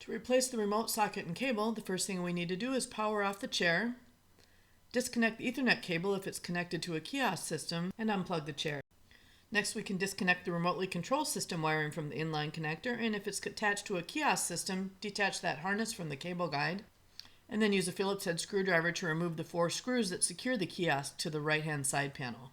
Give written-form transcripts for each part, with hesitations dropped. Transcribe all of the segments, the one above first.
To replace the remote socket and cable, the first thing we need to do is power off the chair, disconnect the Ethernet cable if it's connected to a kiosk system, and unplug the chair. Next, we can disconnect the remotely controlled system wiring from the inline connector, and if it's attached to a kiosk system, detach that harness from the cable guide, and then use a Phillips head screwdriver to remove the 4 screws that secure the kiosk to the right-hand side panel.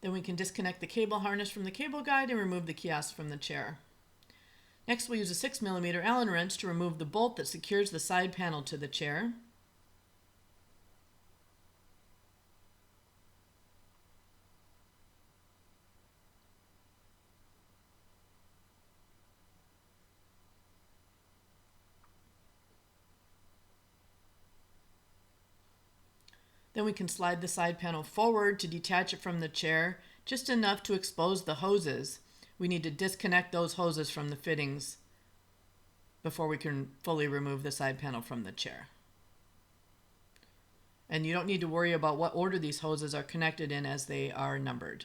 Then we can disconnect the cable harness from the cable guide and remove the kiosk from the chair. Next, we'll use a 6mm Allen wrench to remove the bolt that secures the side panel to the chair. Then we can slide the side panel forward to detach it from the chair, just enough to expose the hoses. We need to disconnect those hoses from the fittings before we can fully remove the side panel from the chair. And you don't need to worry about what order these hoses are connected in, as they are numbered.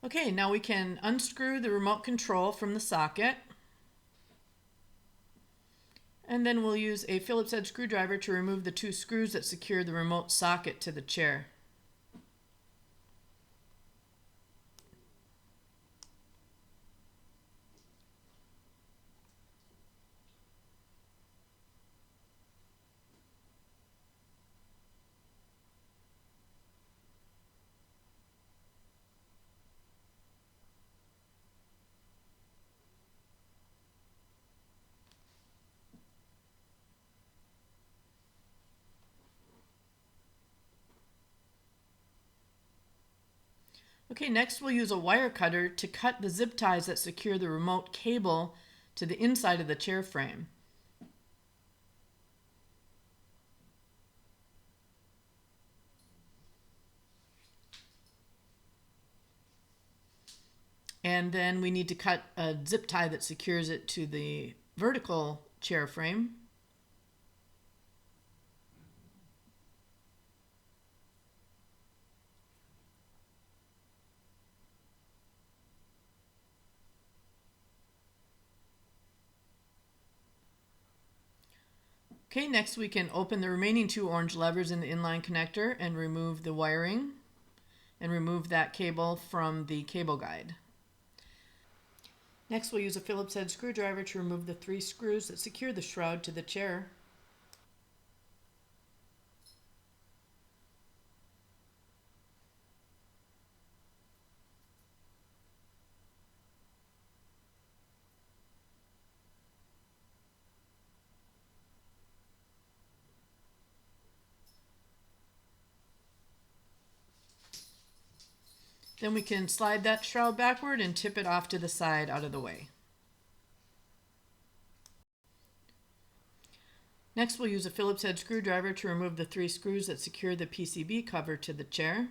Okay, now we can unscrew the remote control from the socket. And then we'll use a Phillips head screwdriver to remove the 2 screws that secure the remote socket to the chair. Okay, next we'll use a wire cutter to cut the zip ties that secure the remote cable to the inside of the chair frame. And then we need to cut a zip tie that secures it to the vertical chair frame. Okay, next we can open the remaining 2 orange levers in the inline connector and remove the wiring and remove that cable from the cable guide. Next we'll use a Phillips head screwdriver to remove the 3 screws that secure the shroud to the chair. Then we can slide that shroud backward and tip it off to the side out of the way. Next, we'll use a Phillips head screwdriver to remove the 3 screws that secure the PCB cover to the chair.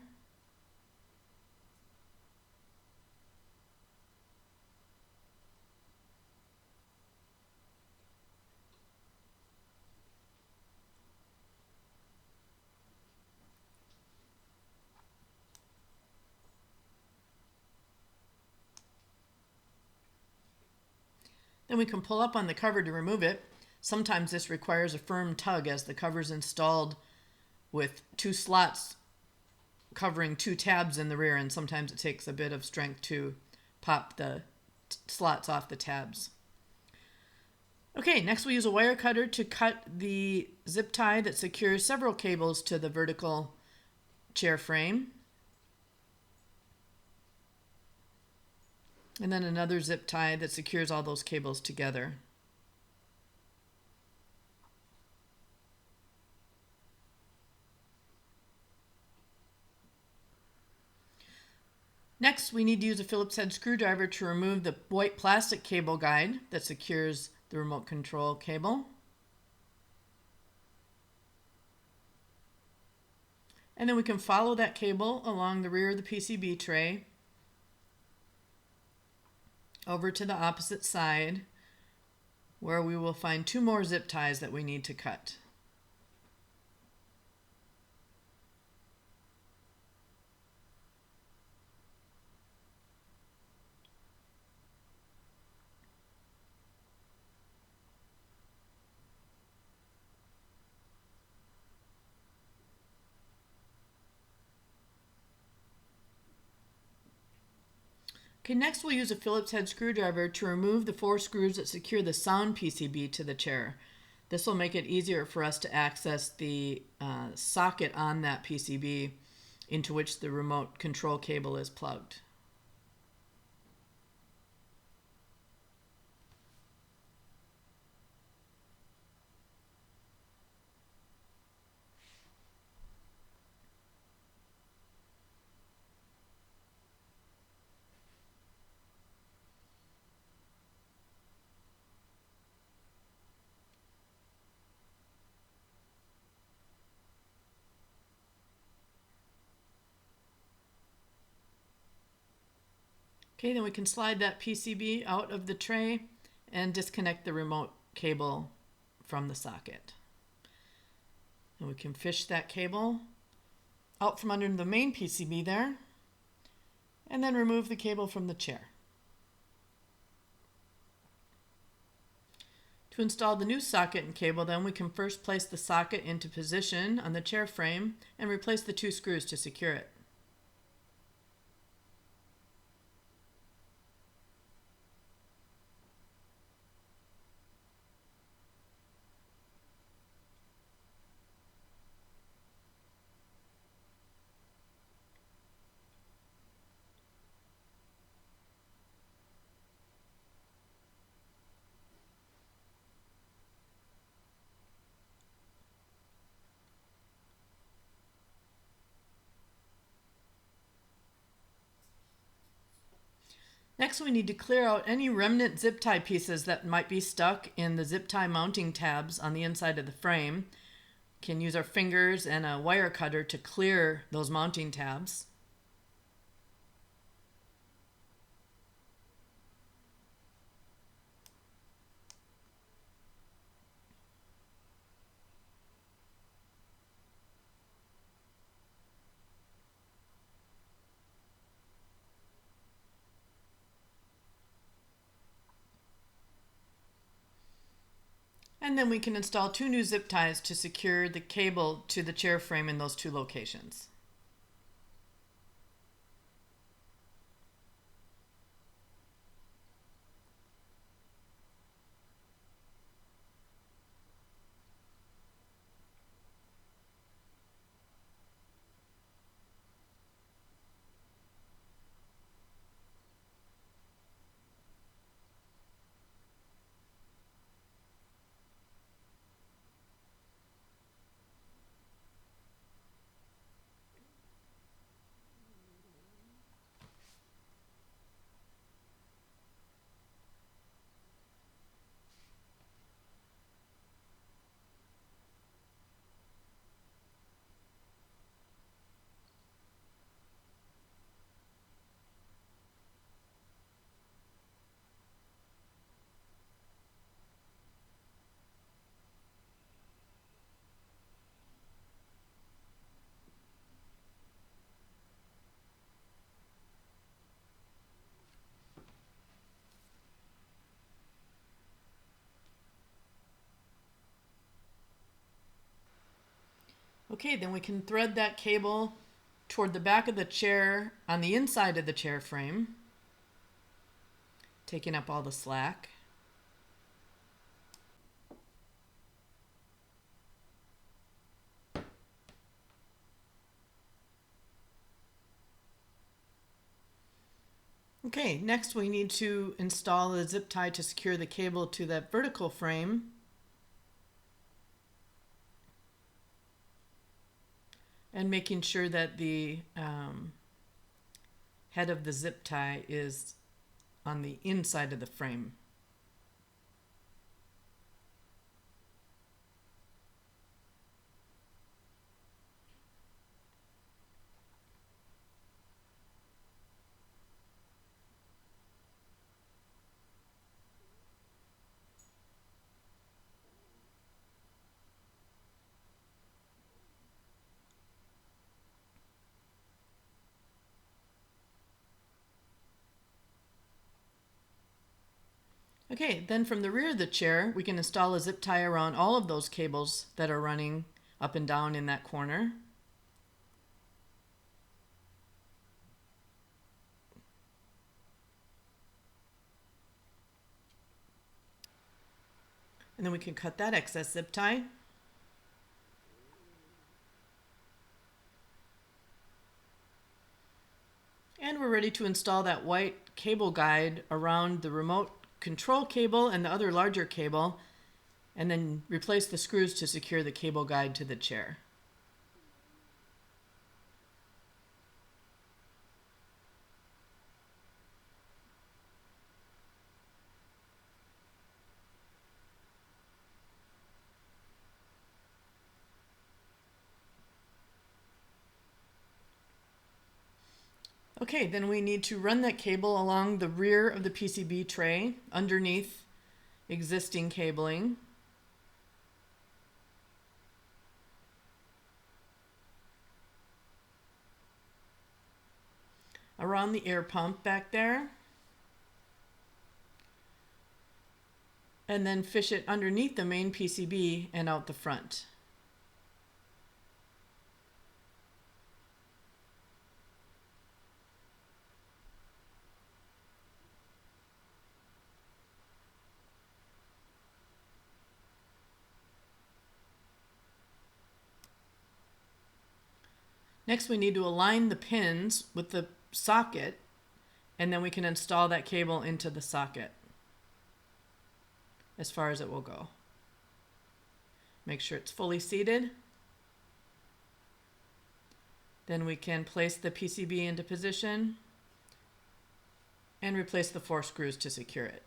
Then we can pull up on the cover to remove it. Sometimes this requires a firm tug, as the cover is installed with 2 slots covering 2 tabs in the rear, and sometimes it takes a bit of strength to pop the slots off the tabs. Okay, next we'll use a wire cutter to cut the zip tie that secures several cables to the vertical chair frame. and then another zip tie that secures all those cables together. Next, we need to use a Phillips head screwdriver to remove the white plastic cable guide that secures the remote control cable. And then we can follow that cable along the rear of the PCB tray over to the opposite side, where we will find 2 more zip ties that we need to cut. Okay, next we'll use a Phillips head screwdriver to remove the 4 screws that secure the sound PCB to the chair. This will make it easier for us to access the socket on that PCB into which the remote control cable is plugged. Okay, then we can slide that PCB out of the tray and disconnect the remote cable from the socket. And we can fish that cable out from under the main PCB there, and then remove the cable from the chair. To install the new socket and cable, then we can first place the socket into position on the chair frame and replace the 2 screws to secure it. Next, we need to clear out any remnant zip tie pieces that might be stuck in the zip tie mounting tabs on the inside of the frame. We can use our fingers and a wire cutter to clear those mounting tabs. And then we can install 2 new zip ties to secure the cable to the chair frame in those 2 locations. Okay, then we can thread that cable toward the back of the chair on the inside of the chair frame, taking up all the slack. Okay, Okay, next we need to install the zip tie to secure the cable to that vertical frame. And making sure that the head of the zip tie is on the inside of the frame. Okay, then from the rear of the chair, we can install a zip tie around all of those cables that are running up and down in that corner. And then we can cut that excess zip tie. And we're ready to install that white cable guide around the remote control cable and the other larger cable, and then replace the screws to secure the cable guide to the chair. Okay, then we need to run that cable along the rear of the PCB tray underneath existing cabling. Around the air pump back there. And then fish it underneath the main PCB and out the front. Next, we need to align the pins with the socket, and then we can install that cable into the socket as far as it will go. Make sure it's fully seated. Then we can place the PCB into position and replace the 4 screws to secure it.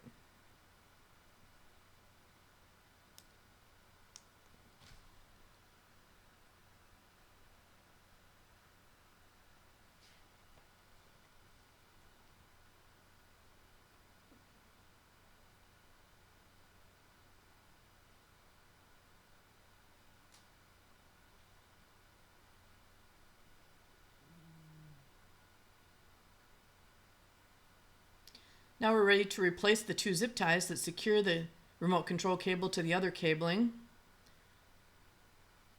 Now we're ready to replace the 2 zip ties that secure the remote control cable to the other cabling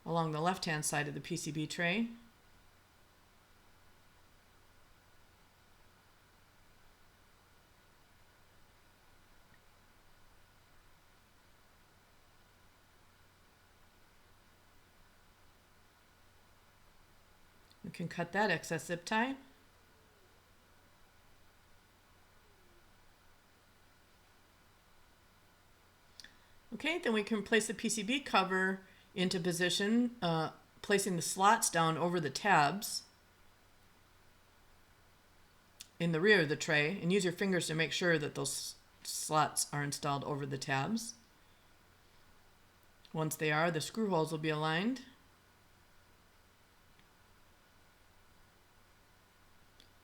along the left-hand side of the PCB tray. We can cut that excess zip tie. Okay, then we can place the PCB cover into position, placing the slots down over the tabs in the rear of the tray, and use your fingers to make sure that those slots are installed over the tabs. Once they are, the screw holes will be aligned.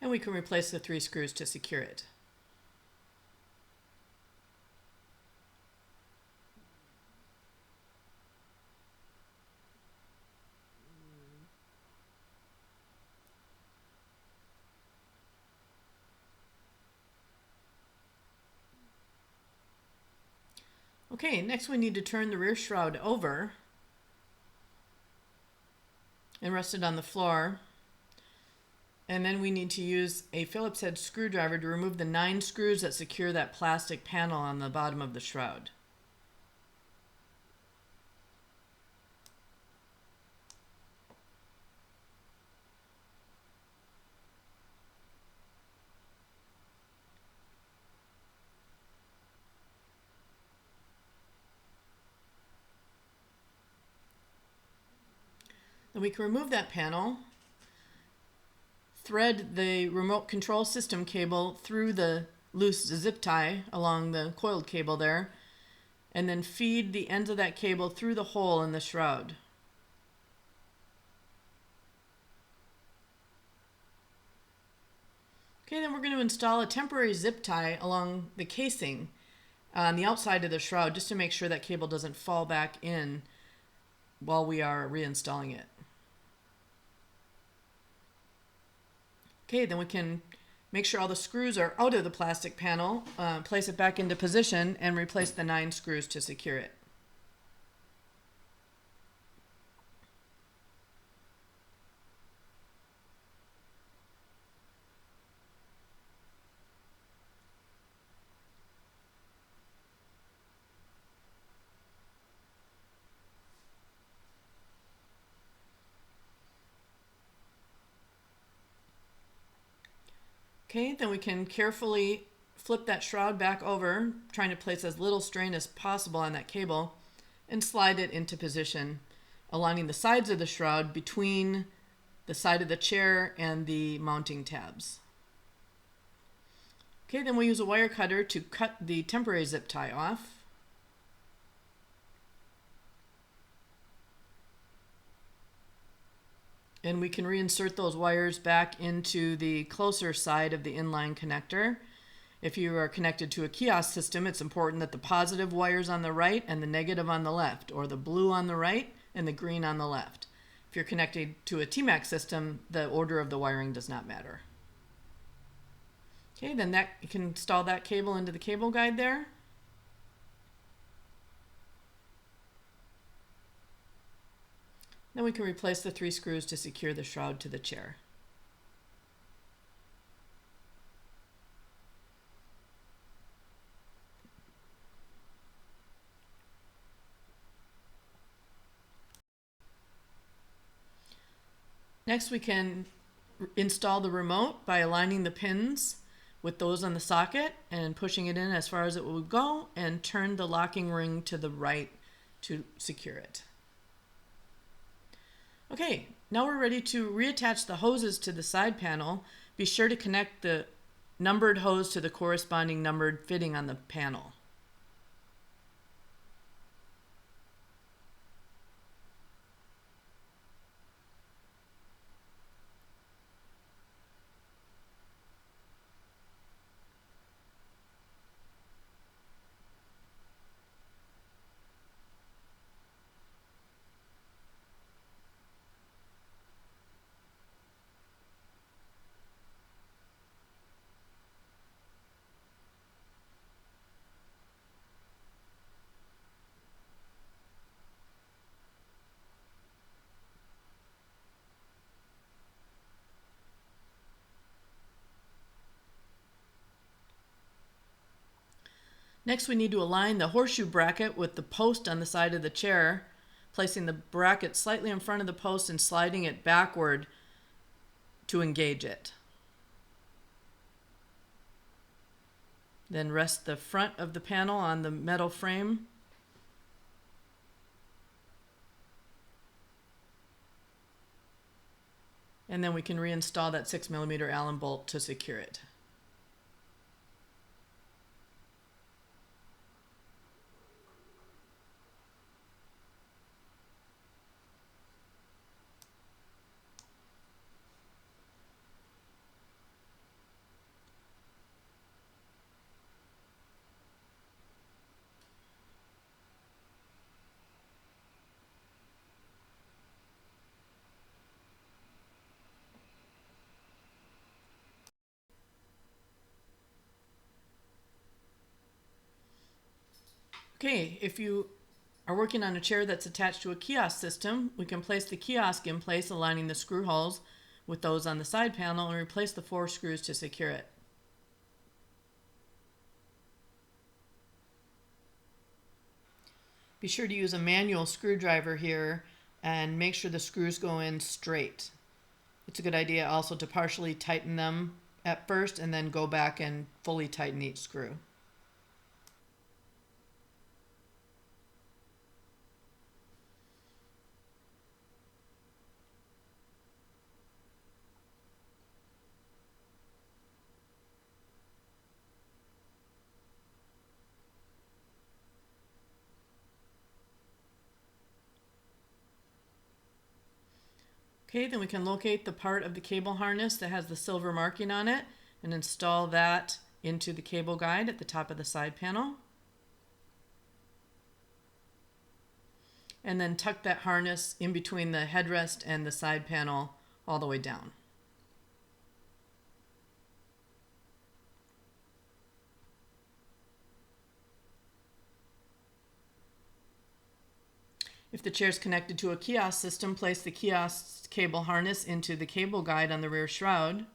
And we can replace the 3 screws to secure it. Okay, next we need to turn the rear shroud over and rest it on the floor. And then we need to use a Phillips head screwdriver to remove the 9 screws that secure that plastic panel on the bottom of the shroud. Then we can remove that panel, thread the remote control system cable through the loose zip tie along the coiled cable there, and then feed the ends of that cable through the hole in the shroud. Okay, then we're going to install a temporary zip tie along the casing on the outside of the shroud just to make sure that cable doesn't fall back in while we are reinstalling it. Okay, then we can make sure all the screws are out of the plastic panel, place it back into position, and replace the 9 screws to secure it. Okay, then we can carefully flip that shroud back over, trying to place as little strain as possible on that cable, and slide it into position, aligning the sides of the shroud between the side of the chair and the mounting tabs. Okay, then we'll use a wire cutter to cut the temporary zip tie off. And we can reinsert those wires back into the closer side of the inline connector. If you are connected to a kiosk system, it's important that the positive wires on the right and the negative on the left, or the blue on the right and the green on the left. If you're connected to a TMAC system, the order of the wiring does not matter. Okay, then you can install that cable into the cable guide there. Then we can replace the 3 screws to secure the shroud to the chair. Next, we can install the remote by aligning the pins with those on the socket and pushing it in as far as it will go, and turn the locking ring to the right to secure it. Okay, now we're ready to reattach the hoses to the side panel. Be sure to connect the numbered hose to the corresponding numbered fitting on the panel. Next, we need to align the horseshoe bracket with the post on the side of the chair, placing the bracket slightly in front of the post and sliding it backward to engage it. Then rest the front of the panel on the metal frame. And then we can reinstall that 6mm Allen bolt to secure it. Okay, if you are working on a chair that's attached to a kiosk system, we can place the kiosk in place, aligning the screw holes with those on the side panel, and replace the 4 screws to secure it. Be sure to use a manual screwdriver here and make sure the screws go in straight. It's a good idea also to partially tighten them at first and then go back and fully tighten each screw. Okay, then we can locate the part of the cable harness that has the silver marking on it and install that into the cable guide at the top of the side panel. And then tuck that harness in between the headrest and the side panel all the way down. If the chair is connected to a kiosk system, place the kiosk cable harness into the cable guide on the rear shroud.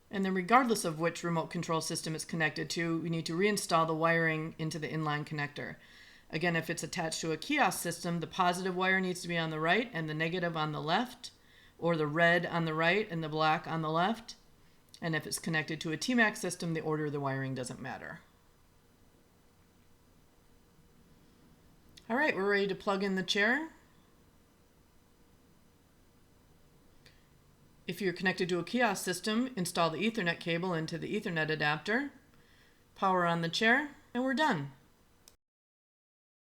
And then regardless of which remote control system it's connected to, we need to reinstall the wiring into the inline connector. Again, if it's attached to a kiosk system, the positive wire needs to be on the right and the negative on the left, or the red on the right and the black on the left. And if it's connected to a TMAC system, the order of the wiring doesn't matter. All right, we're ready to plug in the chair. If you're connected to a kiosk system, install the Ethernet cable into the Ethernet adapter, power on the chair, and we're done.